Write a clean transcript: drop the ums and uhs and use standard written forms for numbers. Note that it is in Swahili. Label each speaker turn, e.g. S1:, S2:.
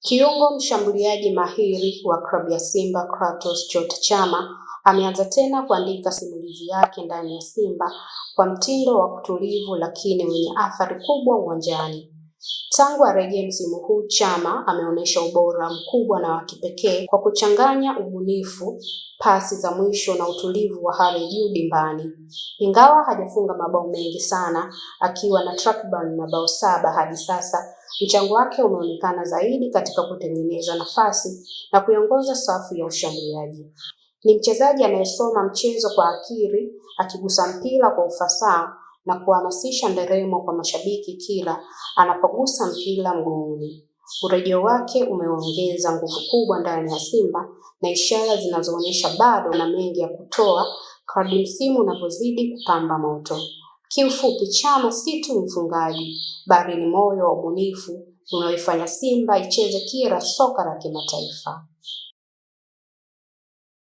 S1: Kiungo mshambuliaji mahiri wa klabu ya Simba Clatous Chota Chama ameanza tena kuandika simulizi yake ndani ya Simba kwa mtindo wa utulivu lakini wenye athari kubwa uwanjani. Tangu arejee msimu huu, Chama ameonyesha ubora mkubwa na wa kipekee kwa kuchanganya ubunifu, pasi za mwisho na utulivu wa hali juu dimbani. Ingawa hajafunga mabao mengi sana, akiwa na takriban mabao 7 hadi sasa, mchango wake umeonekana zaidi katika kutengeneza nafasi na kuiongoza safu ya ushambuliaji. Ni mchezaji anayesoma mchezo kwa akili, akigusa mpira kwa ufasaha na kuhamasisha nderemo kwa mashabiki kila anapogusa mpira mguuni. Urejeo wake umeongeza nguvu kubwa ndani ya Simba na ishara zinazoonyesha bado na mengi ya kutoa kadri msimu unavyozidi kupamba moto. Kiufupi, Chama si tu mfungaji, bali ni moyo wa ubunifu unaoifanya Simba icheze kila soka la kimataifa.